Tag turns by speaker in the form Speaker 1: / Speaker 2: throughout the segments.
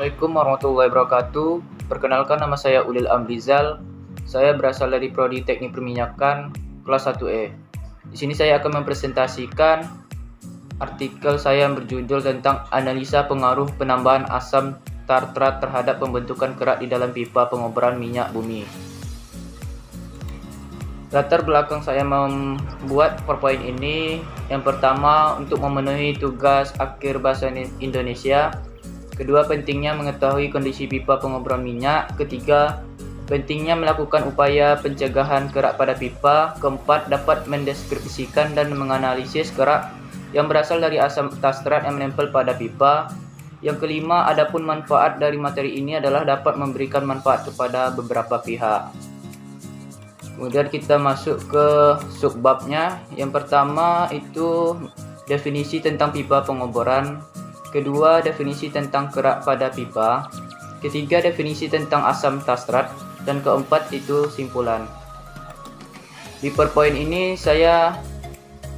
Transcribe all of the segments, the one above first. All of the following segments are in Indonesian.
Speaker 1: Assalamualaikum warahmatullahi wabarakatuh. Perkenalkan, nama saya Ulil Amrizal. Saya berasal dari Prodi Teknik Perminyakan kelas 1E. Di sini saya akan mempresentasikan artikel saya yang berjudul tentang analisa pengaruh penambahan asam tartrat terhadap pembentukan kerak di dalam pipa pengoboran minyak bumi. Latar belakang saya membuat PowerPoint ini, yang pertama untuk memenuhi tugas akhir bahasa Indonesia. Kedua, pentingnya mengetahui kondisi pipa pengoboran minyak. Ketiga, pentingnya melakukan upaya pencegahan kerak pada pipa. Keempat, dapat mendeskripsikan dan menganalisis kerak yang berasal dari asam tartrat yang menempel pada pipa. Yang kelima, adapun manfaat dari materi ini adalah dapat memberikan manfaat kepada beberapa pihak. Kemudian kita masuk ke subbabnya. Yang pertama itu definisi tentang pipa pengoboran. Kedua, definisi tentang kerak pada pipa. Ketiga, definisi tentang asam tartrat. Dan keempat itu simpulan. Di PowerPoint ini saya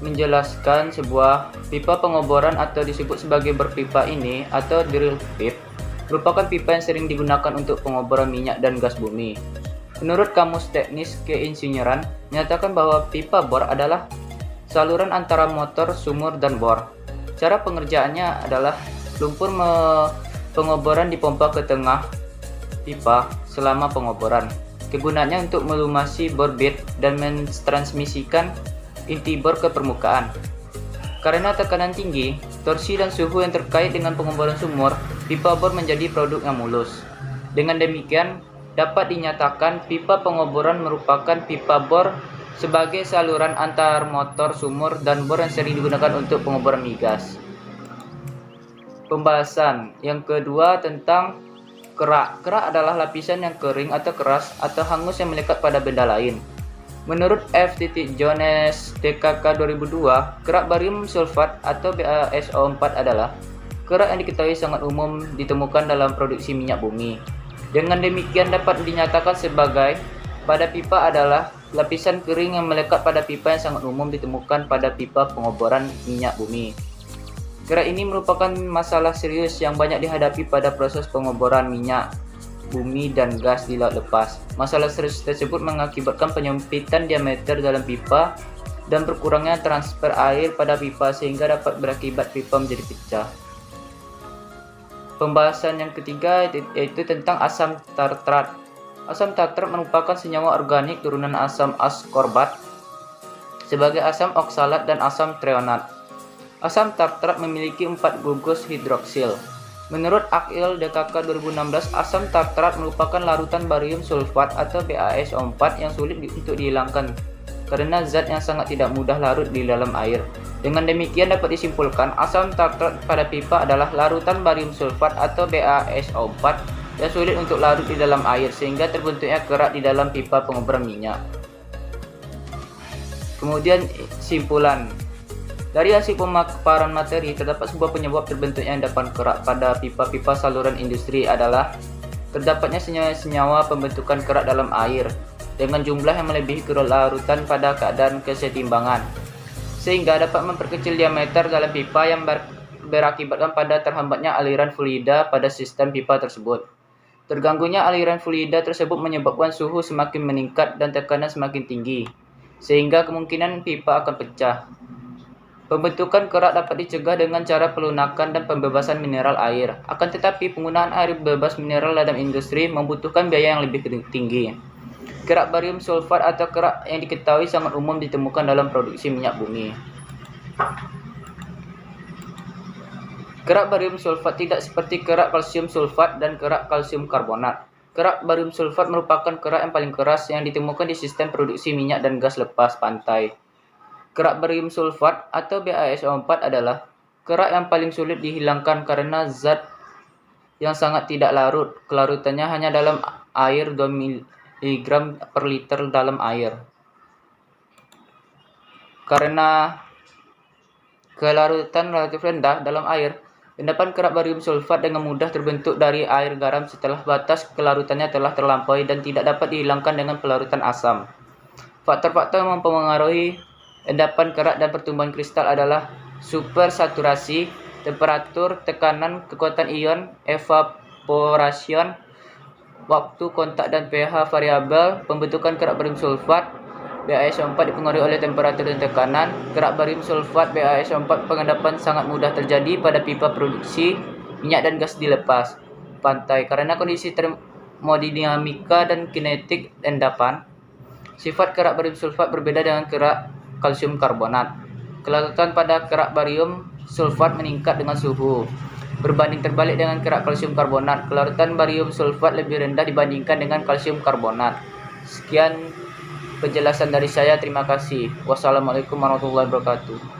Speaker 1: menjelaskan sebuah pipa pengoboran atau disebut sebagai berpipa ini atau drill pipe merupakan pipa yang sering digunakan untuk pengoboran minyak dan gas bumi. Menurut Kamus Teknis Keinsinyuran, menyatakan bahwa pipa bor adalah saluran antara motor, sumur, dan bor. Cara pengerjaannya adalah lumpur pengoboran dipompa ke tengah pipa selama pengoboran. Kegunaannya untuk melumasi bor bed dan mentransmisikan inti bor ke permukaan. Karena tekanan tinggi, torsi dan suhu yang terkait dengan pengoboran sumur, pipa bor menjadi produk yang mulus. Dengan demikian, dapat dinyatakan pipa pengoboran merupakan pipa bor sebagai saluran antar motor, sumur, dan bor yang sering digunakan untuk pengoboran migas. Pembahasan yang kedua tentang kerak. Kerak adalah lapisan yang kering atau keras atau hangus yang melekat pada benda lain. Menurut F. Jones DKK 2002, kerak barium sulfat atau BaSO4 adalah kerak yang diketahui sangat umum ditemukan dalam produksi minyak bumi. Dengan demikian dapat dinyatakan sebagai pada pipa adalah lapisan kering yang melekat pada pipa yang sangat umum ditemukan pada pipa pengoboran minyak bumi. Kerak ini merupakan masalah serius yang banyak dihadapi pada proses pengoboran minyak bumi dan gas di laut lepas. Masalah serius tersebut mengakibatkan penyempitan diameter dalam pipa dan berkurangnya transfer air pada pipa sehingga dapat berakibat pipa menjadi pecah. Pembahasan yang ketiga yaitu tentang asam tartrat. Asam tartrat merupakan senyawa organik turunan asam askorbat sebagai asam oksalat dan asam treonat. Asam tartrat memiliki 4 gugus hidroksil. Menurut Akil DKK 2016, asam tartrat merupakan larutan barium sulfat atau BaSO4 yang sulit untuk dihilangkan karena zat yang sangat tidak mudah larut di dalam air. Dengan demikian dapat disimpulkan asam tartrat pada pipa adalah larutan barium sulfat atau BaSO4 yang sulit untuk larut di dalam air sehingga terbentuknya kerak di dalam pipa pengoboran minyak. Kemudian simpulan. Dari hasil pemaparan materi, terdapat sebuah penyebab terbentuknya endapan kerak pada pipa-pipa saluran industri adalah terdapatnya senyawa-senyawa pembentukan kerak dalam air dengan jumlah yang melebihi kelarutan pada keadaan kesetimbangan, sehingga dapat memperkecil diameter dalam pipa yang berakibatkan pada terhambatnya aliran fluida pada sistem pipa tersebut. Terganggunya aliran fluida tersebut menyebabkan suhu semakin meningkat dan tekanan semakin tinggi, sehingga kemungkinan pipa akan pecah. Pembentukan kerak dapat dicegah dengan cara pelunakan dan pembebasan mineral air. Akan tetapi, penggunaan air bebas mineral dalam industri membutuhkan biaya yang lebih tinggi. Kerak barium sulfat atau kerak yang diketahui sangat umum ditemukan dalam produksi minyak bumi. Kerak barium sulfat tidak seperti kerak kalsium sulfat dan kerak kalsium karbonat. Kerak barium sulfat merupakan kerak yang paling keras yang ditemukan di sistem produksi minyak dan gas lepas pantai. Kerak barium sulfat atau BaSO4 adalah kerak yang paling sulit dihilangkan karena zat yang sangat tidak larut. Kelarutannya hanya dalam air 2 mg per liter dalam air. Karena kelarutan relatif rendah dalam air, endapan kerak barium sulfat dengan mudah terbentuk dari air garam setelah batas kelarutannya telah terlampaui dan tidak dapat dihilangkan dengan pelarutan asam. Faktor-faktor yang mempengaruhi endapan kerak dan pertumbuhan kristal adalah supersaturasi, temperatur, tekanan, kekuatan ion, evaporation, waktu kontak dan pH variabel, pembentukan kerak barium sulfat BaSO4 dipengaruhi oleh temperatur dan tekanan. Kerak barium sulfat BaSO4 pengendapan sangat mudah terjadi pada pipa produksi minyak dan gas dilepas pantai karena kondisi termodinamika dan kinetik endapan. Sifat kerak barium sulfat berbeda dengan kerak kalsium karbonat. Kelaratan pada kerak barium sulfat meningkat dengan suhu. Berbanding terbalik dengan kerak kalsium karbonat, kelaratan barium sulfat lebih rendah dibandingkan dengan kalsium karbonat. Sekian penjelasan dari saya, terima kasih. Wassalamualaikum warahmatullahi wabarakatuh.